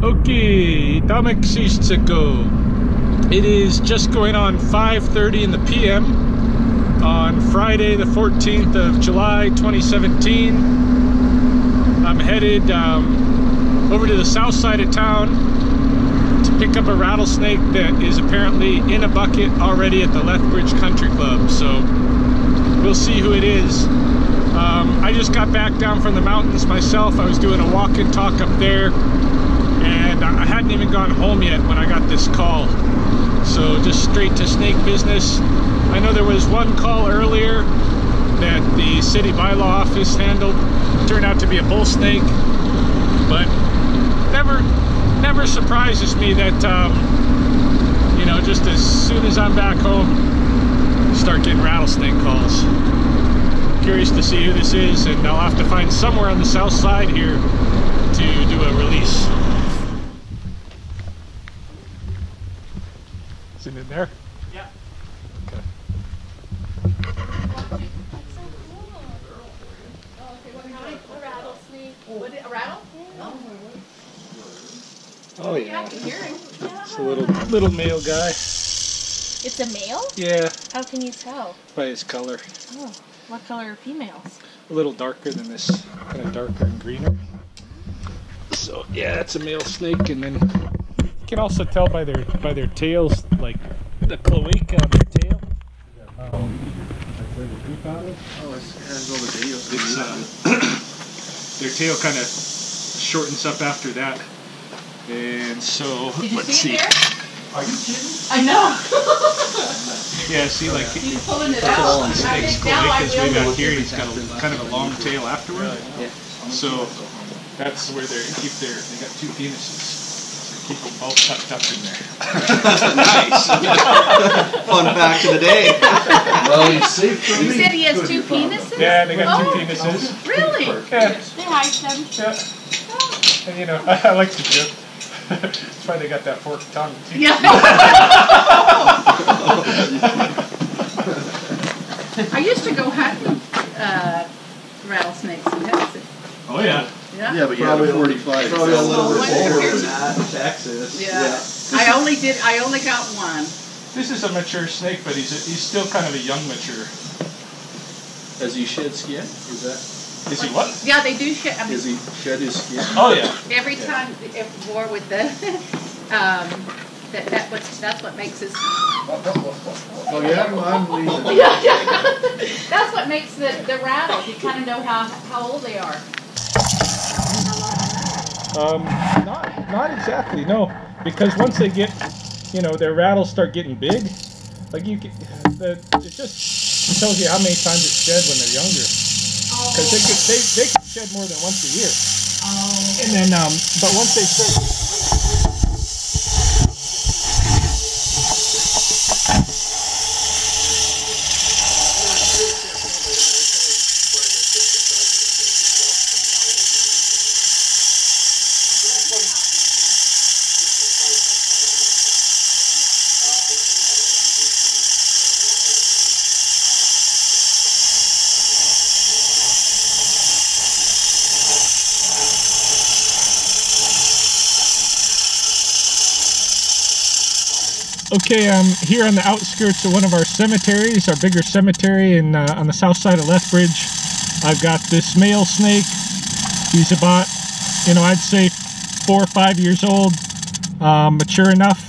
Okay, Tomek Sishtsiko. It is just going on 5:30 in the PM on Friday the 14th of July 2017. I'm headed over to the south side of town to pick up a rattlesnake that is apparently in a bucket already at the Lethbridge Country Club. So we'll see who it is. I just got back down from the mountains myself. I was doing a walk and talk up there, and I hadn't even gone home yet when I got this call. So just straight to snake business. I know there was one call earlier that the city bylaw office handled. It turned out to be a bull snake, but never surprises me that you know, just as soon as I'm back home, I start getting rattlesnake calls. Curious to see who this is, and I'll have to find somewhere on the south side here to do a release. Is it in there? Yeah. Okay. A rattlesnake. What, a rattle? Oh yeah. Yeah, I can hear him. It's a little male guy. It's a male? Yeah. How can you tell? By his color. Oh, what color are females? A little darker than this, kind of darker and greener. So yeah, it's a male snake, and then you can also tell by their tails, like the cloaca on their tail. Their tail kind of shortens up after that, and so let's see. Are you kidding? I know. Yeah, see, like He's pulling it out. the snake's cloaca's way back here, and he's got a kind of a long tail afterward. So that's where they got two penises. So keep them both tucked up in there. Nice. Fun fact of the day. Well, he's safe for You me. said he has two penises? Yeah, they got two penises. Really? Yeah. They hide them. Yeah. And you know, I like to joke. That's why they got that forked tongue too. Yeah. I used to go hunting rattlesnakes in Texas. Oh yeah. Yeah. Yeah, but you have a 45. Probably a little bit Oh, older yeah. than that in Texas. Yeah. I only got one. This is a mature snake, but he's still kind of a young mature. Does he shed skin? Is that? Is he what? Yeah, they do shed. I mean, Does he shed his skin? Oh yeah. every time if war with the that's what makes us. Oh yeah, I'm leaving. Yeah, that's what makes the rattle. You kind of know how old they are. Not exactly, no. Because once they get, you know, their rattles start getting big, like it just tells you how many times it's shed when they're younger. Because they could shed more than once a year. Oh. And then, but once they start. Okay, I'm here on the outskirts of one of our cemeteries, our bigger cemetery on the south side of Lethbridge. I've got this male snake. He's about, you know, I'd say 4 or 5 years old, mature enough,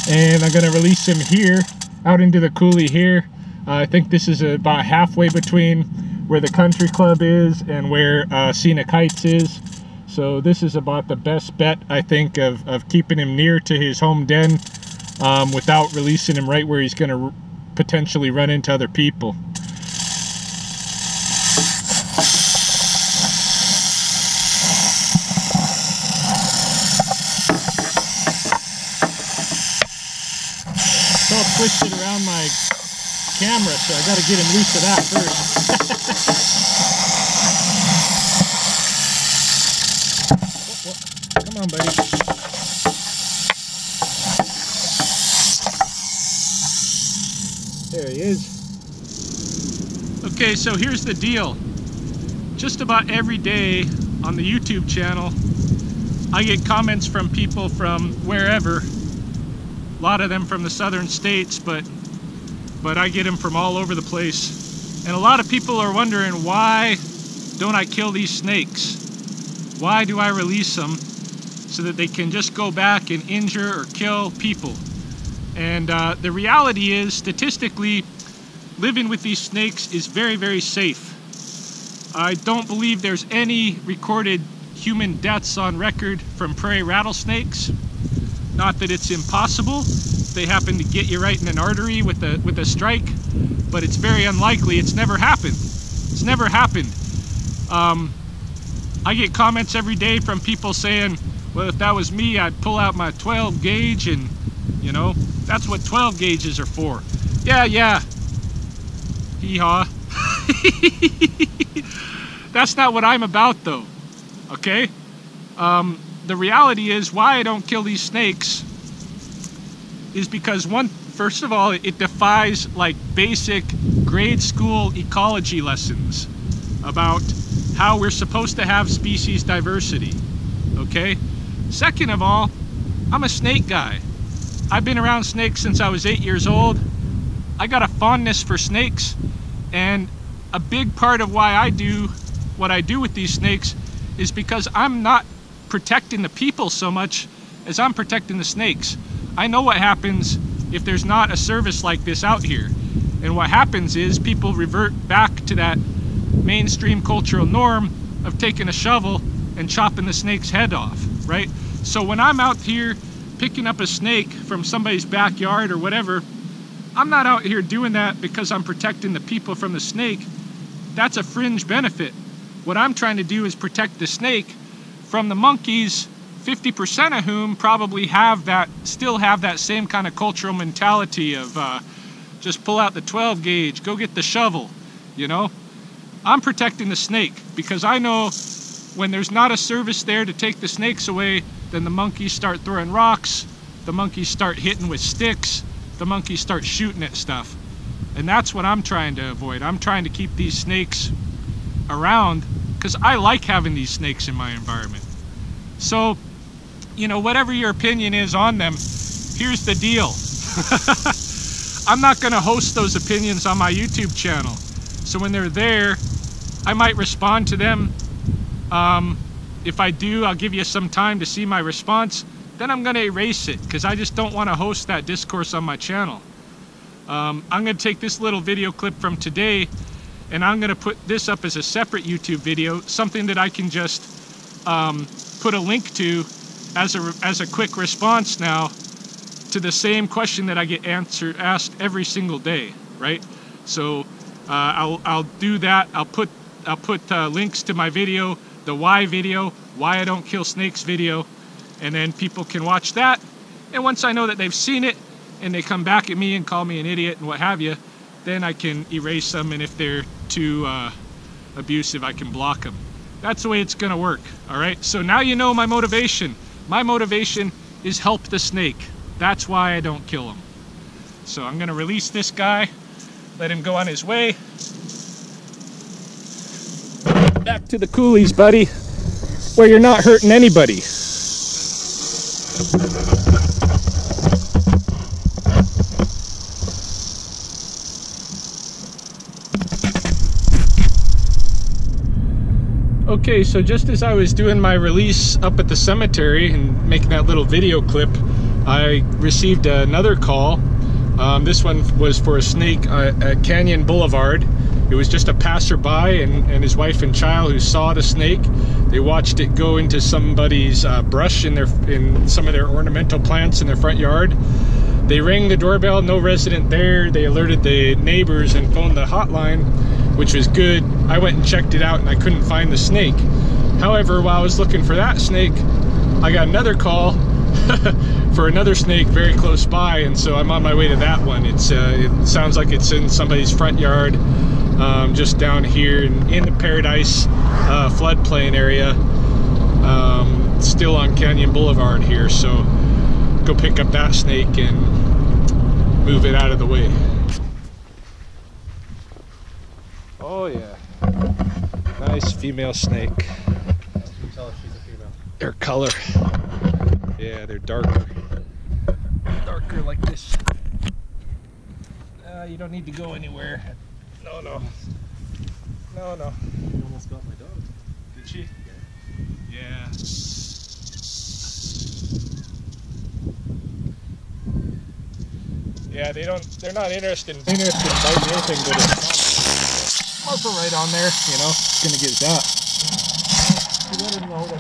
and I'm going to release him here, out into the coulee here. I think this is about halfway between where the country club is and where Scenic Heights is. So this is about the best bet, I think, of keeping him near to his home den, without releasing him right where he's going to potentially run into other people. So I'll twist it around my camera, so I got to get him loose of that first. Come on, buddy. There he is. Okay, so here's the deal. Just about every day on the YouTube channel, I get comments from people from wherever, a lot of them from the southern states, but I get them from all over the place. And a lot of people are wondering, why don't I kill these snakes? Why do I release them so that they can just go back and injure or kill people? And the reality is, statistically, living with these snakes is very, very safe. I don't believe there's any recorded human deaths on record from prairie rattlesnakes. Not that it's impossible. They happen to get you right in an artery with a strike, but it's very unlikely. It's never happened. It's never happened. I get comments every day from people saying, well, if that was me, I'd pull out my 12 gauge and, you know, that's what 12 gauges are for. Yeah. Hee-haw. That's not what I'm about, though. Okay? The reality is, why I don't kill these snakes is because, first of all, it defies like basic grade school ecology lessons about how we're supposed to have species diversity. Okay? Second of all, I'm a snake guy. I've been around snakes since I was 8 years old. I got a fondness for snakes, and a big part of why I do what I do with these snakes is because I'm not protecting the people so much as I'm protecting the snakes. I know what happens if there's not a service like this out here. And what happens is people revert back to that mainstream cultural norm of taking a shovel and chopping the snake's head off, right? So when I'm out here picking up a snake from somebody's backyard or whatever, I'm not out here doing that because I'm protecting the people from the snake. That's a fringe benefit. What I'm trying to do is protect the snake from the monkeys, 50% of whom probably still have that same kind of cultural mentality of just pull out the 12 gauge, go get the shovel, you know? I'm protecting the snake because I know when there's not a service there to take the snakes away, then the monkeys start throwing rocks, the monkeys start hitting with sticks, the monkeys start shooting at stuff. And that's what I'm trying to avoid. I'm trying to keep these snakes around because I like having these snakes in my environment. So, you know, whatever your opinion is on them, here's the deal. I'm not going to host those opinions on my YouTube channel. So when they're there, I might respond to them. If I do, I'll give you some time to see my response. Then I'm going to erase it because I just don't want to host that discourse on my channel. I'm going to take this little video clip from today and I'm going to put this up as a separate YouTube video, something that I can just put a link to as a quick response now to the same question that I get asked every single day, right? So I'll do that. I'll put links to my video, the why video, why I don't kill snakes video, and then people can watch that. And once I know that they've seen it and they come back at me and call me an idiot and what have you, then I can erase them, and if they're too abusive, I can block them. That's the way it's gonna work, all right? So now you know my motivation. My motivation is help the snake. That's why I don't kill him. So I'm gonna release this guy, let him go on his way. Back to the coulees, buddy, where you're not hurting anybody. Okay, so just as I was doing my release up at the cemetery and making that little video clip, I received another call. This one was for a snake at Canyon Boulevard. It was just a passerby and his wife and child who saw the snake. They watched it go into somebody's brush in some of their ornamental plants in their front yard. They rang the doorbell, no resident there. They alerted the neighbors and phoned the hotline, which was good. I went and checked it out and I couldn't find the snake. However, while I was looking for that snake, I got another call for another snake very close by, and so I'm on my way to that one. It sounds like it's in somebody's front yard, just down here in the Paradise floodplain area, still on Canyon Boulevard here. So go pick up that snake and move it out of the way. Oh yeah, nice female snake. You can tell if she's a female. Her color. Yeah, they're darker. Darker like this. You don't need to go anywhere. No. You almost got my dog. Did she? Yeah. Yeah, they're not interested in biting anything, but it's also right on there, you know, it's gonna get that. You let him know that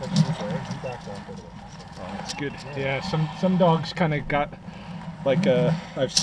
he's there. He backed off a little bit. Oh, that's good. Yeah, some dogs kind of got like I've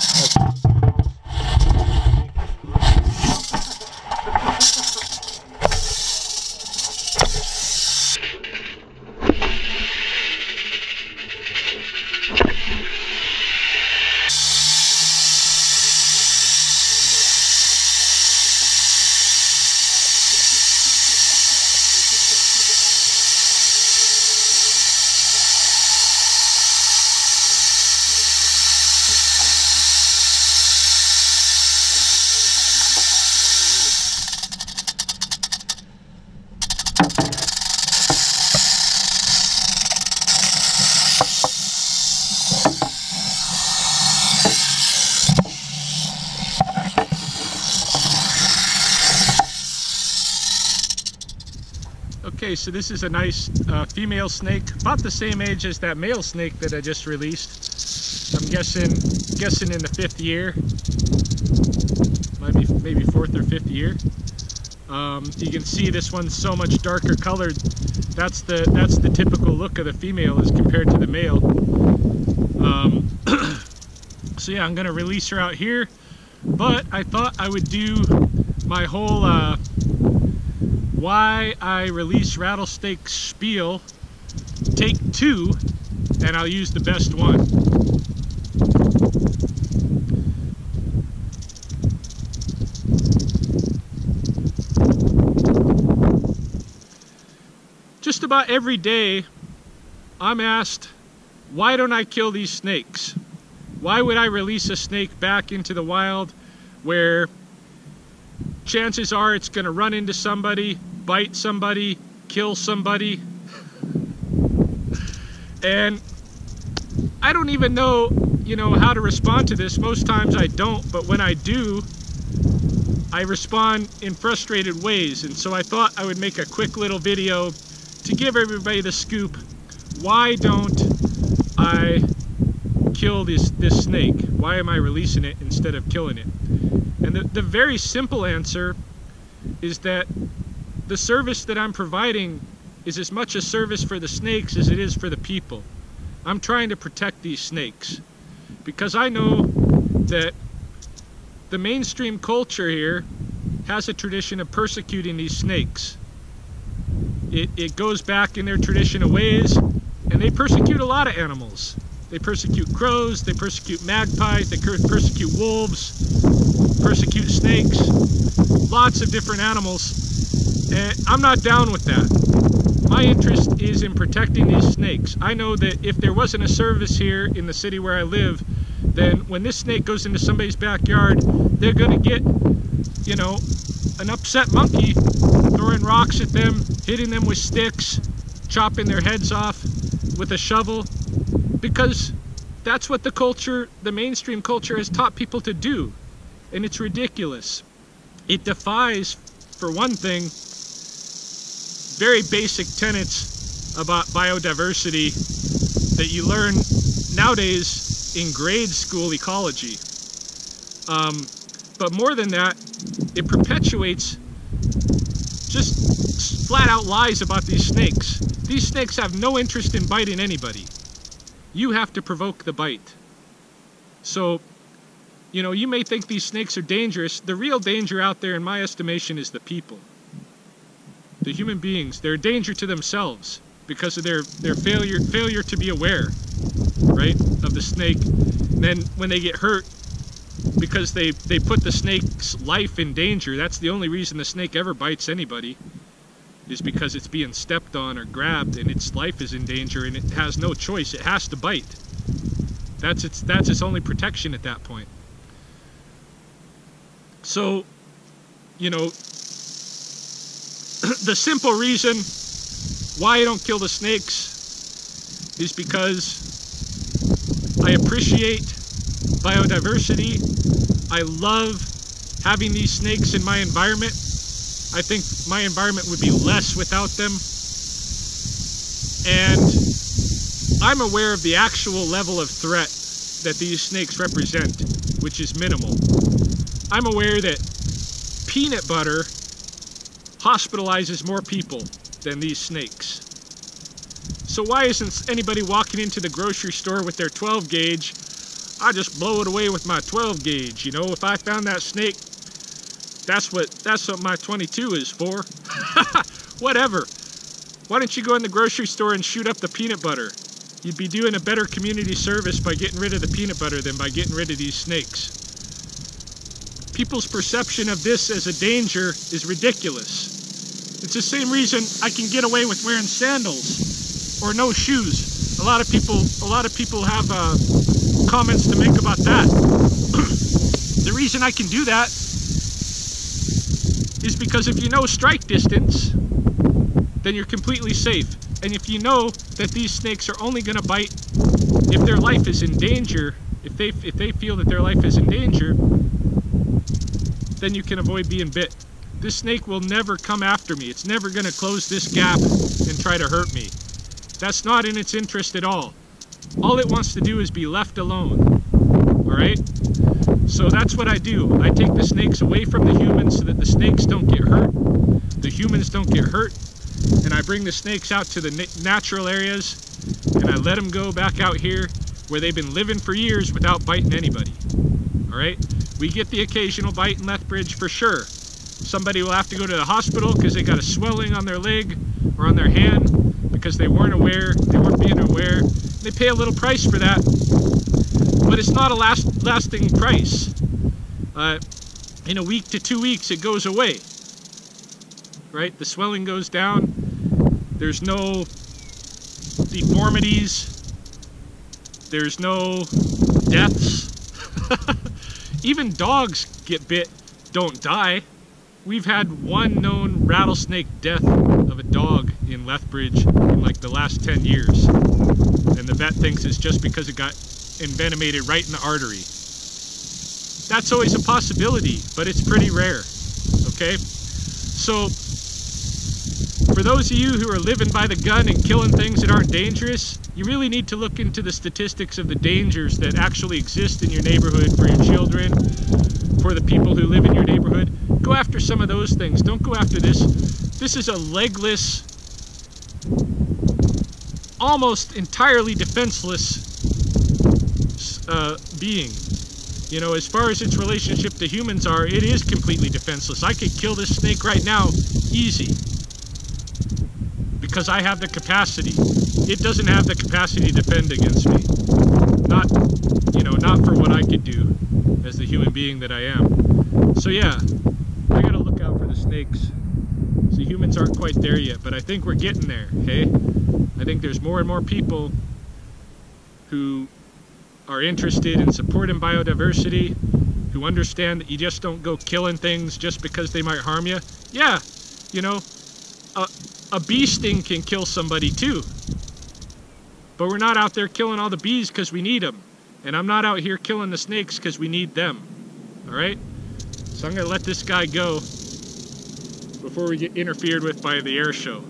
Okay, so this is a nice female snake, about the same age as that male snake that I just released. I'm guessing in the 5th year, maybe 4th or 5th year. You can see this one's so much darker colored. That's the typical look of the female as compared to the male. So yeah, I'm gonna release her out here, but I thought I would do my whole why I release rattlesnake spiel, take 2, and I'll use the best one. Just about every day, I'm asked, why don't I kill these snakes? Why would I release a snake back into the wild where chances are it's going to run into somebody, bite somebody, kill somebody? And I don't even know, how to respond to this. Most times I don't, but when I do, I respond in frustrated ways. And so I thought I would make a quick little video to give everybody the scoop. Why don't I kill this snake? Why am I releasing it instead of killing it? And the very simple answer is that the service that I'm providing is as much a service for the snakes as it is for the people. I'm trying to protect these snakes because I know that the mainstream culture here has a tradition of persecuting these snakes. It goes back in their tradition of ways, and they persecute a lot of animals. They persecute crows, they persecute magpies, they persecute wolves, persecute snakes, lots of different animals. And I'm not down with that. My interest is in protecting these snakes. I know that if there wasn't a service here in the city where I live, then when this snake goes into somebody's backyard, they're gonna get, an upset monkey throwing rocks at them, hitting them with sticks, chopping their heads off with a shovel, because that's what the mainstream culture has taught people to do. And it's ridiculous. It defies, for one thing, very basic tenets about biodiversity that you learn nowadays in grade school ecology. But more than that, it perpetuates just flat out lies about these snakes. These snakes have no interest in biting anybody. You have to provoke the bite. So, you may think these snakes are dangerous. The real danger out there, in my estimation, is the people. The human beings. They're a danger to themselves because of their failure to be aware, right, of the snake. And then when they get hurt, because they put the snake's life in danger, that's the only reason the snake ever bites anybody, is because it's being stepped on or grabbed and its life is in danger and it has no choice. It has to bite. That's its only protection at that point. So, the simple reason why I don't kill the snakes is because I appreciate biodiversity. I love having these snakes in my environment. I think my environment would be less without them. And I'm aware of the actual level of threat that these snakes represent, which is minimal. I'm aware that peanut butter hospitalizes more people than these snakes. So why isn't anybody walking into the grocery store with their 12 gauge? I just blow it away with my 12 gauge. You know, if I found that snake, that's what my 22 is for. Whatever. Why don't you go in the grocery store and shoot up the peanut butter? You'd be doing a better community service by getting rid of the peanut butter than by getting rid of these snakes. People's perception of this as a danger is ridiculous. It's the same reason I can get away with wearing sandals or no shoes. A lot of people have comments to make about that. The reason I can do that is because if you know strike distance, then you're completely safe. And if you know that these snakes are only going to bite if their life is in danger, if they feel that their life is in danger, then you can avoid being bit. This snake will never come after me. It's never going to close this gap and try to hurt me. That's not in its interest at all. All it wants to do is be left alone. Alright? So that's what I do. I take the snakes away from the humans so that the snakes don't get hurt. The humans don't get hurt. And I bring the snakes out to the natural areas, and I let them go back out here where they've been living for years without biting anybody. Alright? We get the occasional bite in Lethbridge for sure. Somebody will have to go to the hospital because they got a swelling on their leg or on their hand because they weren't being aware. They pay a little price for that, but it's not a lasting price. In a week to 2 weeks, it goes away. Right? The swelling goes down. There's no deformities. There's no deaths. Even dogs get bit, don't die. We've had one known rattlesnake death of a dog in Lethbridge in like the last 10 years. And the vet thinks it's just because it got envenomated right in the artery. That's always a possibility, but it's pretty rare. Okay? So, for those of you who are living by the gun and killing things that aren't dangerous, you really need to look into the statistics of the dangers that actually exist in your neighborhood for your children, for the people who live in your neighborhood. Go after some of those things. Don't go after this. This is a legless, almost entirely defenseless being. You know, as far as its relationship to humans are, it is completely defenseless. I could kill this snake right now, easy. Because I have the capacity. It doesn't have the capacity to defend against me. Not for what I could do as the human being that I am. So yeah, I gotta look out for the snakes. So humans aren't quite there yet, but I think we're getting there, okay? I think there's more and more people who are interested in supporting biodiversity, who understand that you just don't go killing things just because they might harm you. Yeah, you know, a bee sting can kill somebody too. But we're not out there killing all the bees because we need them. And I'm not out here killing the snakes because we need them. Alright? So I'm going to let this guy go before we get interfered with by the air show.